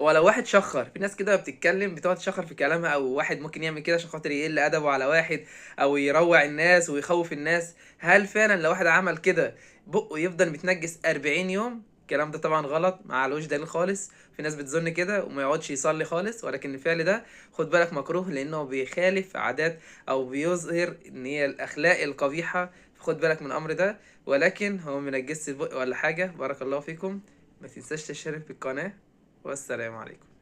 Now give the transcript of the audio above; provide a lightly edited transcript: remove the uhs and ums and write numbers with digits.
ولو واحد شخر، في ناس كده بتتكلم بتقعد تشخر في كلامها، او واحد ممكن يعمل كده عشان خاطر يقل ادبه على واحد، او يروع الناس ويخوف الناس. هل فعلا لو واحد عمل كده بقه يفضل متنجس 40 يوم؟ الكلام ده طبعا غلط، ما علوش دليل خالص. في ناس بتظن كده وما يقعدش يصلي خالص، ولكن الفعل ده خد بالك مكروه، لانه بيخالف عادات او بيظهر ان هي الاخلاق القبيحة. فخد بالك من الامر ده. ولكن هو منجس البق ولا حاجة. بارك الله فيكم. ما تنساش تشترك في القناة، والسلام عليكم.